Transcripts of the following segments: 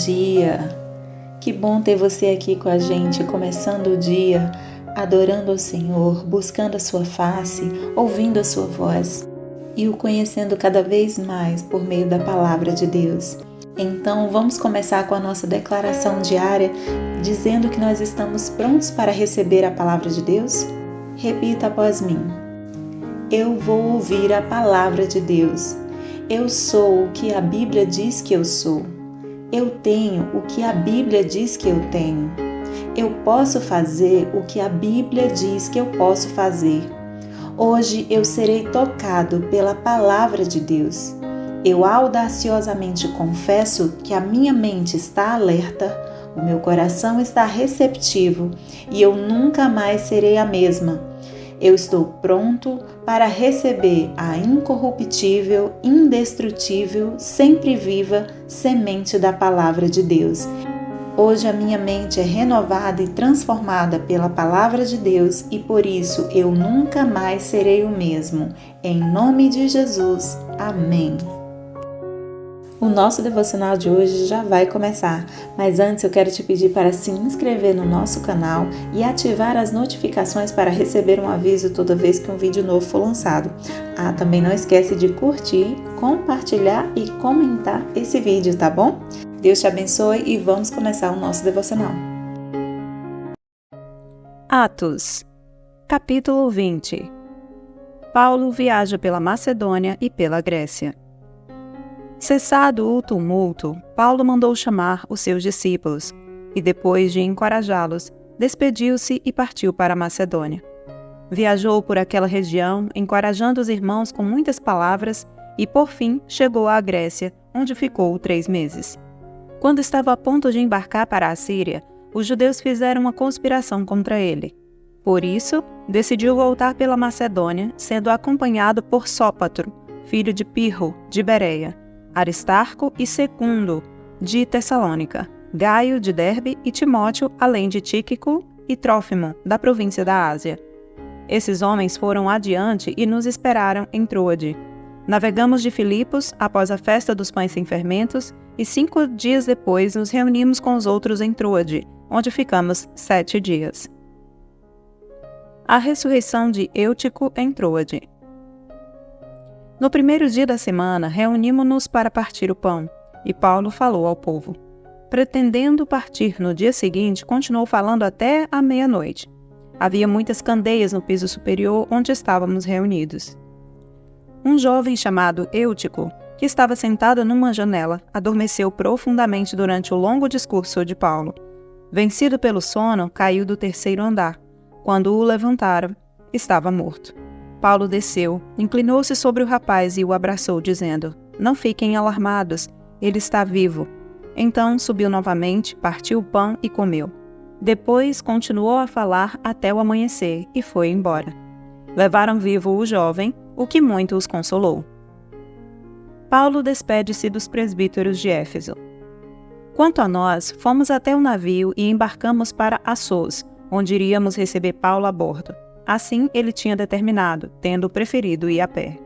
dia! Que bom ter você aqui com a gente, começando o dia, adorando ao Senhor, buscando a sua face, ouvindo a sua voz e o conhecendo cada vez mais por meio da palavra de Deus. Então, vamos começar com a nossa declaração diária, dizendo que nós estamos prontos para receber a palavra de Deus? Repita após mim. Eu vou ouvir a palavra de Deus. Eu sou o que a Bíblia diz que eu sou. Eu tenho o que a Bíblia diz que eu tenho. Eu posso fazer o que a Bíblia diz que eu posso fazer. Hoje eu serei tocado pela palavra de Deus. Eu audaciosamente confesso que a minha mente está alerta, o meu coração está receptivo e eu nunca mais serei a mesma. Eu estou pronto para receber a incorruptível, indestrutível, sempre viva semente da palavra de Deus. Hoje a minha mente é renovada e transformada pela palavra de Deus e por isso eu nunca mais serei o mesmo. Em nome de Jesus. Amém. O nosso devocional de hoje já vai começar, mas antes eu quero te pedir para se inscrever no nosso canal e ativar as notificações para receber um aviso toda vez que um vídeo novo for lançado. Também não esquece de curtir, compartilhar e comentar esse vídeo, tá bom? Deus te abençoe e vamos começar o nosso devocional. Atos, capítulo 20. Paulo viaja pela Macedônia e pela Grécia. Cessado o tumulto, Paulo mandou chamar os seus discípulos e, depois de encorajá-los, despediu-se e partiu para a Macedônia. Viajou por aquela região, encorajando os irmãos com muitas palavras e, por fim, chegou à Grécia, onde ficou 3 meses. Quando estava a ponto de embarcar para a Síria, os judeus fizeram uma conspiração contra ele. Por isso, decidiu voltar pela Macedônia, sendo acompanhado por Sópatro, filho de Pirro, de Bereia, Aristarco e Segundo, de Tessalônica, Gaio, de Derbe e Timóteo, além de Tíquico e Trófimo, da província da Ásia. Esses homens foram adiante e nos esperaram em Troade. Navegamos de Filipos após a festa dos pães sem fermentos e 5 dias depois nos reunimos com os outros em Troade, onde ficamos 7 dias. A ressurreição de Eutico em Troade. No primeiro dia da semana, reunimos-nos para partir o pão, e Paulo falou ao povo. Pretendendo partir no dia seguinte, continuou falando até a meia-noite. Havia muitas candeias no piso superior onde estávamos reunidos. Um jovem chamado Eutico, que estava sentado numa janela, adormeceu profundamente durante o longo discurso de Paulo. Vencido pelo sono, caiu do 3º andar. Quando o levantaram, estava morto. Paulo desceu, inclinou-se sobre o rapaz e o abraçou, dizendo: "Não fiquem alarmados, ele está vivo." Então subiu novamente, partiu o pão e comeu. Depois continuou a falar até o amanhecer e foi embora. Levaram vivo o jovem, o que muito os consolou. Paulo despede-se dos presbíteros de Éfeso. Quanto a nós, fomos até o navio e embarcamos para Assos, onde iríamos receber Paulo a bordo. Assim ele tinha determinado, tendo preferido ir a pé.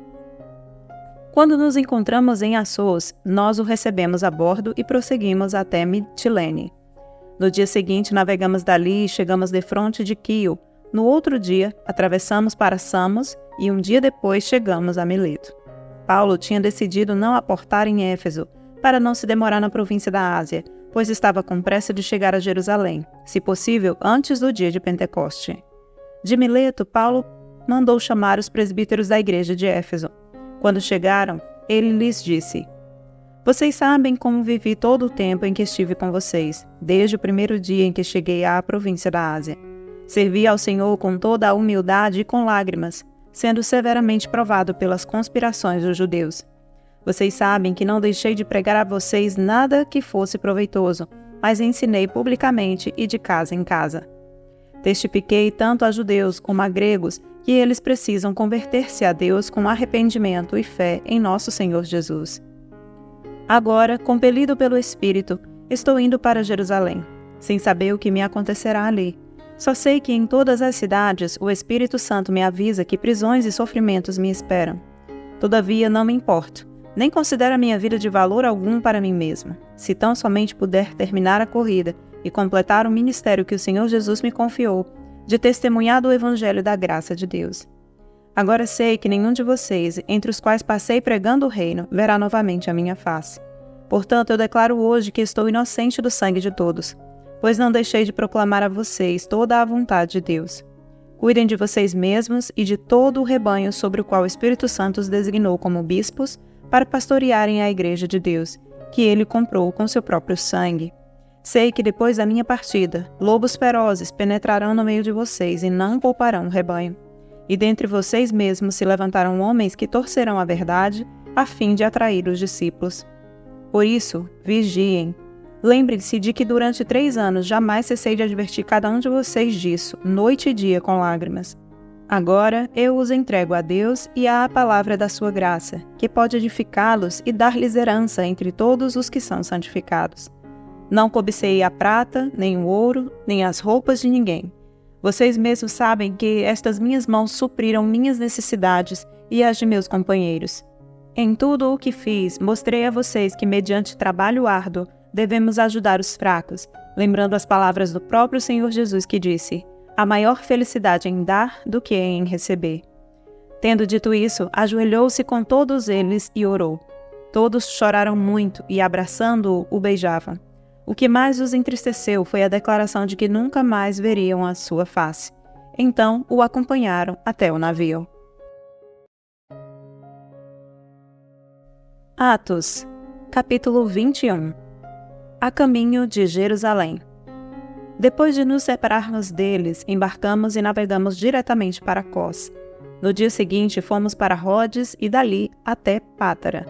Quando nos encontramos em Assos, nós o recebemos a bordo e prosseguimos até Mitilene. No dia seguinte navegamos dali e chegamos defronte de Quio. No outro dia, atravessamos para Samos e um dia depois chegamos a Mileto. Paulo tinha decidido não aportar em Éfeso, para não se demorar na província da Ásia, pois estava com pressa de chegar a Jerusalém, se possível antes do dia de Pentecoste. De Mileto, Paulo mandou chamar os presbíteros da igreja de Éfeso. Quando chegaram, ele lhes disse: "Vocês sabem como vivi todo o tempo em que estive com vocês, desde o primeiro dia em que cheguei à província da Ásia. Servi ao Senhor com toda a humildade e com lágrimas, sendo severamente provado pelas conspirações dos judeus. Vocês sabem que não deixei de pregar a vocês nada que fosse proveitoso, mas ensinei publicamente e de casa em casa. Testifiquei tanto a judeus como a gregos que eles precisam converter-se a Deus com arrependimento e fé em nosso Senhor Jesus. Agora, compelido pelo Espírito, estou indo para Jerusalém, sem saber o que me acontecerá ali. Só sei que em todas as cidades o Espírito Santo me avisa que prisões e sofrimentos me esperam. Todavia não me importo, Nem considero a minha vida de valor algum para mim mesma, se tão somente puder terminar a corrida e completar o ministério que o Senhor Jesus me confiou, de testemunhar do Evangelho da graça de Deus. Agora sei que nenhum de vocês, entre os quais passei pregando o reino, verá novamente a minha face. Portanto, eu declaro hoje que estou inocente do sangue de todos, pois não deixei de proclamar a vocês toda a vontade de Deus. Cuidem de vocês mesmos e de todo o rebanho sobre o qual o Espírito Santo os designou como bispos, para pastorearem a igreja de Deus, que ele comprou com seu próprio sangue. Sei que depois da minha partida, lobos ferozes penetrarão no meio de vocês e não pouparão o rebanho. E dentre vocês mesmos se levantarão homens que torcerão a verdade, a fim de atrair os discípulos. Por isso, vigiem. Lembrem-se de que durante 3 anos jamais cessei de advertir cada um de vocês disso, noite e dia com lágrimas. Agora eu os entrego a Deus e à palavra da sua graça, que pode edificá-los e dar-lhes herança entre todos os que são santificados. Não cobicei a prata, nem o ouro, nem as roupas de ninguém. Vocês mesmos sabem que estas minhas mãos supriram minhas necessidades e as de meus companheiros. Em tudo o que fiz, mostrei a vocês que, mediante trabalho árduo, devemos ajudar os fracos, lembrando as palavras do próprio Senhor Jesus que disse: há maior felicidade em dar do que em receber. Tendo dito isso, ajoelhou-se com todos eles e orou. Todos choraram muito e, abraçando-o, o beijavam. O que mais os entristeceu foi a declaração de que nunca mais veriam a sua face. Então o acompanharam até o navio. Atos, capítulo 21. A caminho de Jerusalém. Depois de nos separarmos deles, embarcamos e navegamos diretamente para Cós. No dia seguinte, fomos para Rhodes e dali até Pátara.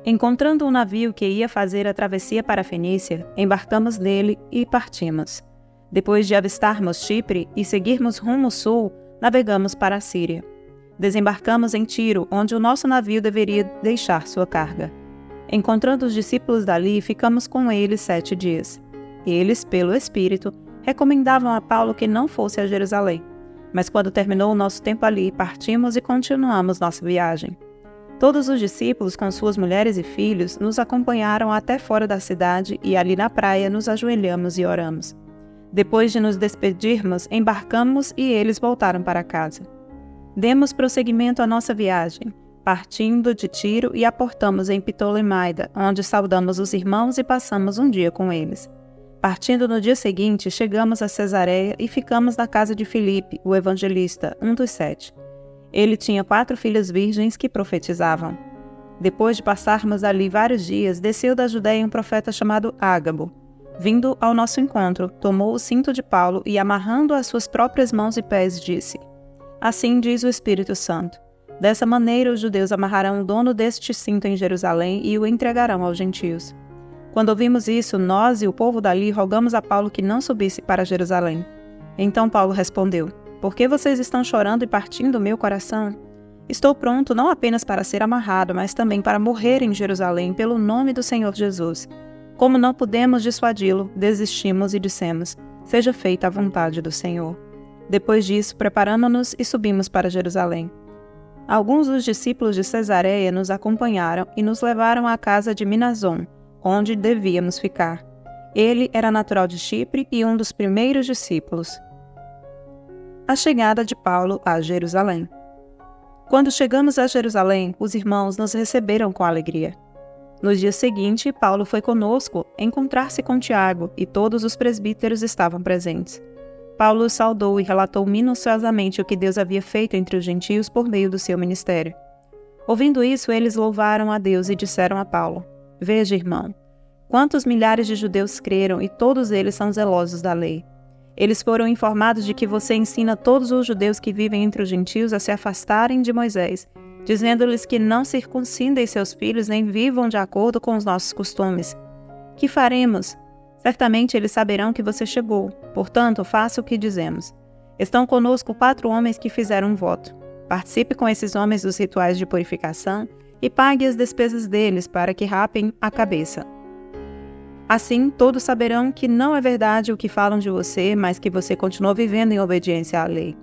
Encontrando um navio que ia fazer a travessia para a Fenícia, embarcamos nele e partimos. Depois de avistarmos Chipre e seguirmos rumo sul, navegamos para a Síria. Desembarcamos em Tiro, onde o nosso navio deveria deixar sua carga. Encontrando os discípulos dali, ficamos com eles 7 dias. Eles, pelo Espírito, recomendavam a Paulo que não fosse a Jerusalém. Mas quando terminou o nosso tempo ali, partimos e continuamos nossa viagem. Todos os discípulos, com suas mulheres e filhos, nos acompanharam até fora da cidade e ali na praia nos ajoelhamos e oramos. Depois de nos despedirmos, embarcamos e eles voltaram para casa. Demos prosseguimento à nossa viagem, partindo de Tiro e aportamos em Ptolemaida, onde saudamos os irmãos e passamos um dia com eles. Partindo no dia seguinte, chegamos a Cesareia e ficamos na casa de Filipe, o evangelista, um dos 7. Ele tinha 4 filhas virgens que profetizavam. Depois de passarmos ali vários dias, desceu da Judéia um profeta chamado Ágabo. Vindo ao nosso encontro, tomou o cinto de Paulo e, amarrando as suas próprias mãos e pés, disse: assim diz o Espírito Santo. Dessa maneira os judeus amarrarão o dono deste cinto em Jerusalém e o entregarão aos gentios. Quando ouvimos isso, nós e o povo dali rogamos a Paulo que não subisse para Jerusalém. Então Paulo respondeu: por que vocês estão chorando e partindo o meu coração? Estou pronto não apenas para ser amarrado, mas também para morrer em Jerusalém pelo nome do Senhor Jesus. Como não pudemos dissuadi-lo, desistimos e dissemos: seja feita a vontade do Senhor. Depois disso, preparamo-nos e subimos para Jerusalém. Alguns dos discípulos de Cesareia nos acompanharam e nos levaram à casa de Minason, onde devíamos ficar. Ele era natural de Chipre e um dos primeiros discípulos. A chegada de Paulo a Jerusalém. Quando chegamos a Jerusalém, os irmãos nos receberam com alegria. No dia seguinte, Paulo foi conosco encontrar-se com Tiago e todos os presbíteros estavam presentes. Paulo os saudou e relatou minuciosamente o que Deus havia feito entre os gentios por meio do seu ministério. Ouvindo isso, eles louvaram a Deus e disseram a Paulo: veja, irmão, quantos milhares de judeus creram e todos eles são zelosos da lei. Eles foram informados de que você ensina todos os judeus que vivem entre os gentios a se afastarem de Moisés, dizendo-lhes que não circuncidem seus filhos nem vivam de acordo com os nossos costumes. Que faremos? Certamente eles saberão que você chegou, portanto, faça o que dizemos. Estão conosco 4 homens que fizeram um voto. Participe com esses homens dos rituais de purificação e pague as despesas deles para que rapem a cabeça. Assim, todos saberão que não é verdade o que falam de você, mas que você continuou vivendo em obediência à lei.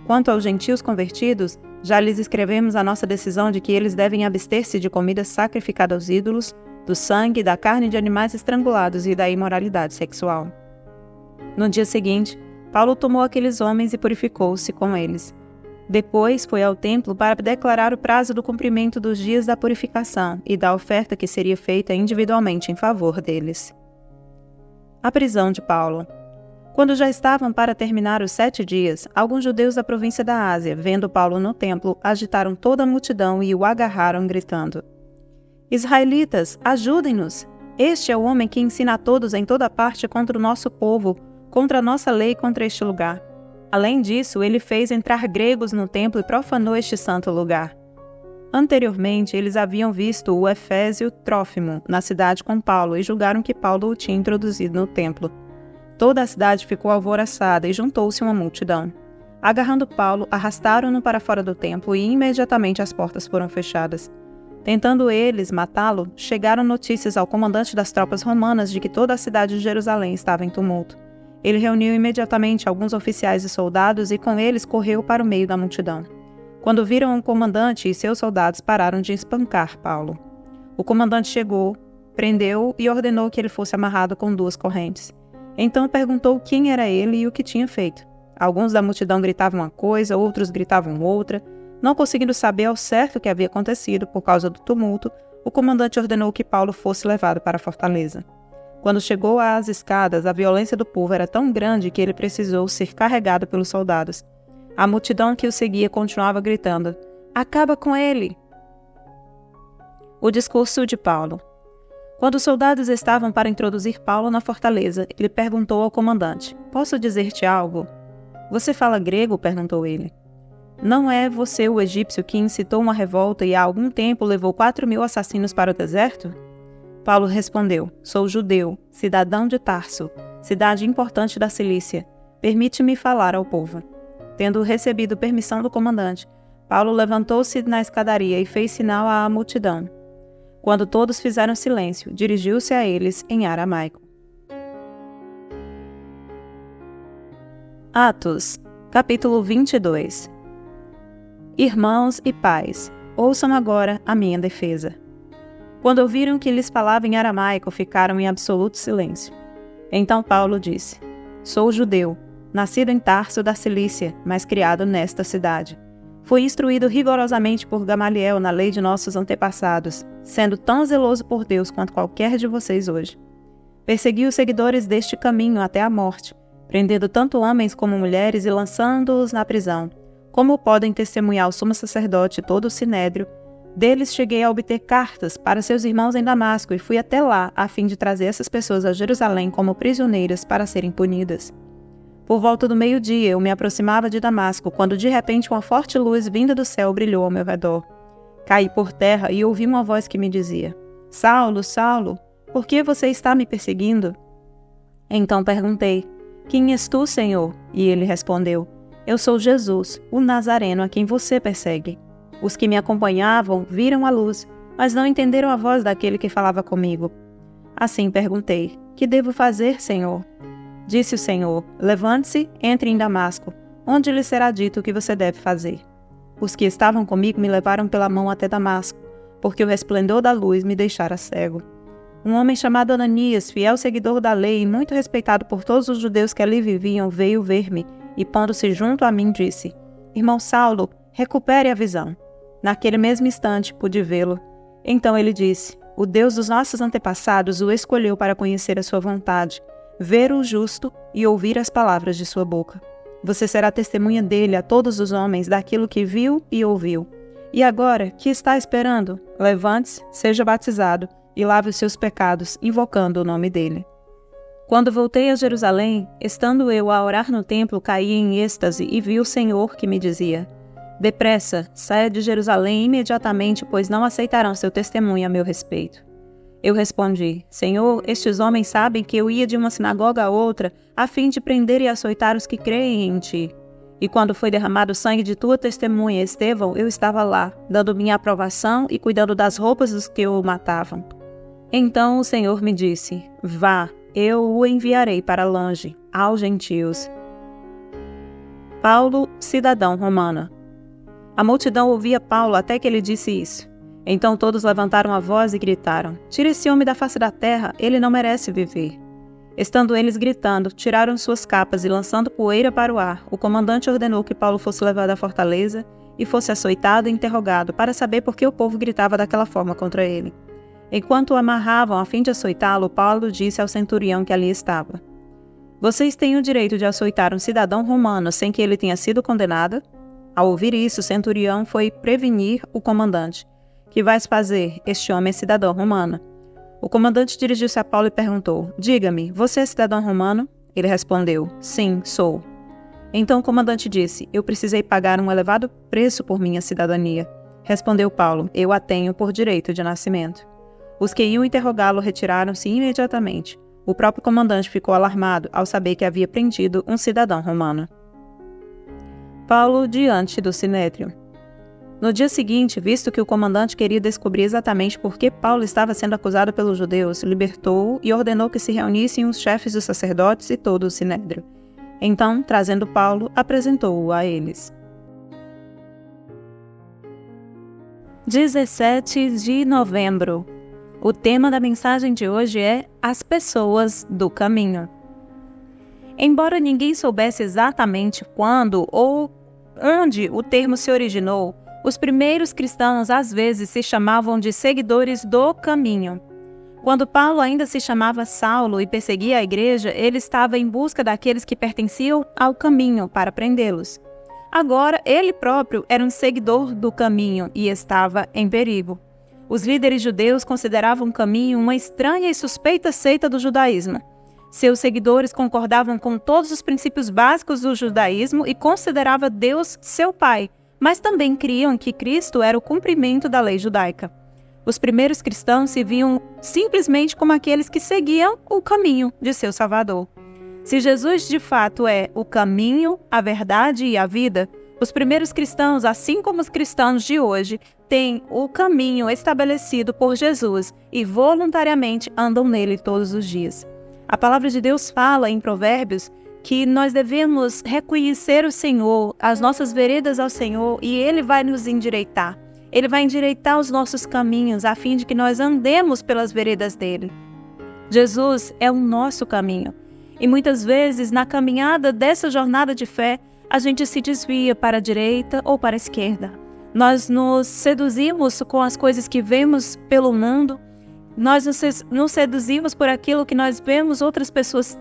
Quanto aos gentios convertidos, Já lhes escrevemos a nossa decisão de que eles devem abster-se de comida sacrificada aos ídolos, do sangue, da carne de animais estrangulados e da imoralidade sexual. No dia seguinte, Paulo tomou aqueles homens e purificou-se com eles. Depois foi ao templo para declarar o prazo do cumprimento dos dias da purificação e da oferta que seria feita individualmente em favor deles. A prisão de Paulo. Quando já estavam para terminar os 7 dias, alguns judeus da província da Ásia, vendo Paulo no templo, agitaram toda a multidão e o agarraram, gritando: Israelitas, ajudem-nos! Este é o homem que ensina a todos em toda parte contra o nosso povo, contra a nossa lei e contra este lugar. Além disso, ele fez entrar gregos no templo e profanou este santo lugar. Anteriormente, eles haviam visto o efésio Trófimo na cidade com Paulo e julgaram que Paulo o tinha introduzido no templo. Toda a cidade ficou alvoroçada e juntou-se uma multidão. Agarrando Paulo, arrastaram-no para fora do templo e imediatamente as portas foram fechadas. Tentando eles matá-lo, chegaram notícias ao comandante das tropas romanas de que toda a cidade de Jerusalém estava em tumulto. Ele reuniu imediatamente alguns oficiais e soldados e com eles correu para o meio da multidão. Quando viram o comandante e seus soldados, pararam de espancar Paulo. O comandante chegou, prendeu-o e ordenou que ele fosse amarrado com 2 correntes. Então perguntou quem era ele e o que tinha feito. Alguns da multidão gritavam uma coisa, outros gritavam outra. Não conseguindo saber ao certo o que havia acontecido por causa do tumulto, o comandante ordenou que Paulo fosse levado para a fortaleza. Quando chegou às escadas, a violência do povo era tão grande que ele precisou ser carregado pelos soldados. A multidão que o seguia continuava gritando: Acaba com ele! O discurso de Paulo. Quando os soldados estavam para introduzir Paulo na fortaleza, ele perguntou ao comandante: Posso dizer-te algo? Você fala grego? Perguntou ele. Não é você o egípcio que incitou uma revolta e há algum tempo levou 4.000 assassinos para o deserto? Paulo respondeu: Sou judeu, cidadão de Tarso, cidade importante da Cilícia. Permite-me falar ao povo. Tendo recebido permissão do comandante, Paulo levantou-se na escadaria e fez sinal à multidão. Quando todos fizeram silêncio, dirigiu-se a eles em aramaico. Atos, capítulo 22. Irmãos e pais, ouçam agora a minha defesa. Quando ouviram que lhes falava em aramaico, ficaram em absoluto silêncio. Então Paulo disse: Sou judeu, nascido em Tarso da Cilícia, mas criado nesta cidade. Fui instruído rigorosamente por Gamaliel na lei de nossos antepassados, sendo tão zeloso por Deus quanto qualquer de vocês hoje. Persegui os seguidores deste caminho até a morte, prendendo tanto homens como mulheres e lançando-os na prisão. Como podem testemunhar o sumo sacerdote e todo o sinédrio, deles cheguei a obter cartas para seus irmãos em Damasco e fui até lá a fim de trazer essas pessoas a Jerusalém como prisioneiras para serem punidas. Por volta do meio-dia eu me aproximava de Damasco, quando de repente uma forte luz vinda do céu brilhou ao meu redor. Caí por terra e ouvi uma voz que me dizia: Saulo, Saulo, por que você está me perseguindo? Então perguntei: Quem és tu, Senhor? E ele respondeu: Eu sou Jesus, o Nazareno a quem você persegue. Os que me acompanhavam viram a luz, mas não entenderam a voz daquele que falava comigo. Assim perguntei: Que devo fazer, Senhor? Disse o Senhor: Levante-se, entre em Damasco, onde lhe será dito o que você deve fazer. Os que estavam comigo me levaram pela mão até Damasco, porque o resplendor da luz me deixara cego. Um homem chamado Ananias, fiel seguidor da lei e muito respeitado por todos os judeus que ali viviam, veio ver-me e, pondo-se junto a mim, disse: Irmão Saulo, recupere a visão. Naquele mesmo instante pude vê-lo. Então ele disse: O Deus dos nossos antepassados o escolheu para conhecer a sua vontade, ver o justo e ouvir as palavras de sua boca. Você será testemunha dele a todos os homens daquilo que viu e ouviu. E agora, que está esperando? Levante-se, seja batizado e lave os seus pecados, invocando o nome dele. Quando voltei a Jerusalém, estando eu a orar no templo, caí em êxtase e vi o Senhor que me dizia: Depressa, saia de Jerusalém imediatamente, pois não aceitarão seu testemunho a meu respeito. Eu respondi: Senhor, estes homens sabem que eu ia de uma sinagoga a outra, a fim de prender e açoitar os que creem em ti. E quando foi derramado o sangue de tua testemunha, Estevão, eu estava lá, dando minha aprovação e cuidando das roupas dos que o matavam. Então o Senhor me disse: Vá, eu o enviarei para longe, aos gentios. Paulo, cidadão romano. A multidão ouvia Paulo até que ele disse isso. Então todos levantaram a voz e gritaram: Tire esse homem da face da terra, ele não merece viver. Estando eles gritando, tiraram suas capas e lançando poeira para o ar, o comandante ordenou que Paulo fosse levado à fortaleza e fosse açoitado e interrogado para saber por que o povo gritava daquela forma contra ele. Enquanto o amarravam a fim de açoitá-lo, Paulo disse ao centurião que ali estava: Vocês têm o direito de açoitar um cidadão romano sem que ele tenha sido condenado? Ao ouvir isso, o centurião foi prevenir o comandante. Que vais fazer? Este homem é cidadão romano. O comandante dirigiu-se a Paulo e perguntou: Diga-me, você é cidadão romano? Ele respondeu: Sim, sou. Então o comandante disse: Eu precisei pagar um elevado preço por minha cidadania. Respondeu Paulo: Eu a tenho por direito de nascimento. Os que iam interrogá-lo retiraram-se imediatamente. O próprio comandante ficou alarmado ao saber que havia prendido um cidadão romano. Paulo diante do Sinédrio. No dia seguinte, visto que o comandante queria descobrir exatamente por que Paulo estava sendo acusado pelos judeus, libertou-o e ordenou que se reunissem os chefes dos sacerdotes e todo o Sinédrio. Então, trazendo Paulo, apresentou-o a eles. 17 de novembro. O tema da mensagem de hoje é As Pessoas do Caminho. Embora ninguém soubesse exatamente quando ou onde o termo se originou, os primeiros cristãos às vezes se chamavam de seguidores do caminho. Quando Paulo ainda se chamava Saulo e perseguia a igreja, ele estava em busca daqueles que pertenciam ao caminho para prendê-los. Agora, ele próprio era um seguidor do caminho e estava em perigo. Os líderes judeus consideravam o caminho uma estranha e suspeita seita do judaísmo. Seus seguidores concordavam com todos os princípios básicos do judaísmo e consideravam Deus seu pai, mas também criam que Cristo era o cumprimento da lei judaica. Os primeiros cristãos se viam simplesmente como aqueles que seguiam o caminho de seu Salvador. Se Jesus de fato é o caminho, a verdade e a vida, os primeiros cristãos, assim como os cristãos de hoje, têm o caminho estabelecido por Jesus e voluntariamente andam nele todos os dias. A palavra de Deus fala em Provérbios que nós devemos reconhecer o Senhor, as nossas veredas ao Senhor, e Ele vai nos endireitar. Ele vai endireitar os nossos caminhos, a fim de que nós andemos pelas veredas dele. Jesus é o nosso caminho. E muitas vezes, na caminhada dessa jornada de fé, a gente se desvia para a direita ou para a esquerda. Nós nos seduzimos com as coisas que vemos pelo mundo. Nós nos seduzimos por aquilo que nós vemos outras pessoas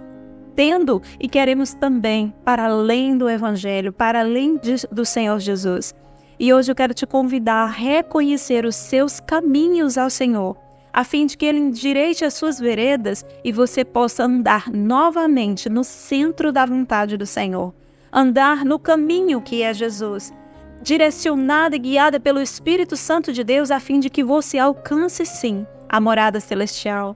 tendo e queremos também para além do Evangelho, para além do Senhor Jesus. E hoje eu quero te convidar a reconhecer os seus caminhos ao Senhor, a fim de que Ele endireite as suas veredas e você possa andar novamente no centro da vontade do Senhor. Andar no caminho que é Jesus, direcionada e guiada pelo Espírito Santo de Deus, a fim de que você alcance sim a morada celestial,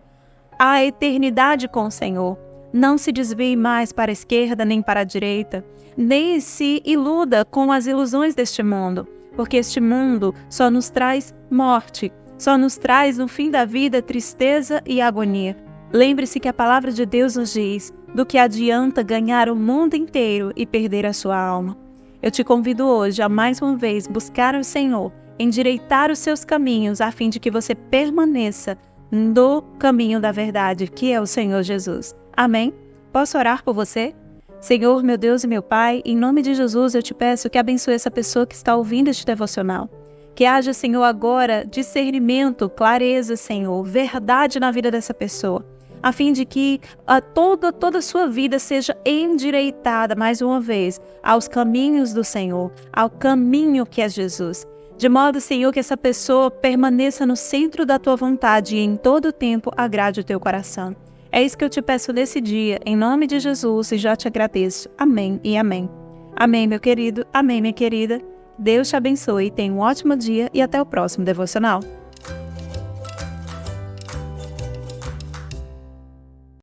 a eternidade com o Senhor. Não se desvie mais para a esquerda nem para a direita, nem se iluda com as ilusões deste mundo, porque este mundo só nos traz morte, só nos traz no fim da vida tristeza e agonia. Lembre-se que a palavra de Deus nos diz: do que adianta ganhar o mundo inteiro e perder a sua alma. Eu te convido hoje a mais uma vez buscar o Senhor, endireitar os seus caminhos, a fim de que você permaneça no caminho da verdade, que é o Senhor Jesus. Amém? Posso orar por você? Senhor, meu Deus e meu Pai, em nome de Jesus eu te peço que abençoe essa pessoa que está ouvindo este devocional. Que haja, Senhor, agora discernimento, clareza, Senhor, verdade na vida dessa pessoa, a fim de que toda a sua vida seja endireitada, mais uma vez, aos caminhos do Senhor, ao caminho que é Jesus. De modo, Senhor, que essa pessoa permaneça no centro da tua vontade e em todo o tempo agrade o teu coração. É isso que eu te peço nesse dia, em nome de Jesus, e já te agradeço. Amém e amém. Amém, meu querido. Amém, minha querida. Deus te abençoe, tenha um ótimo dia e até o próximo devocional.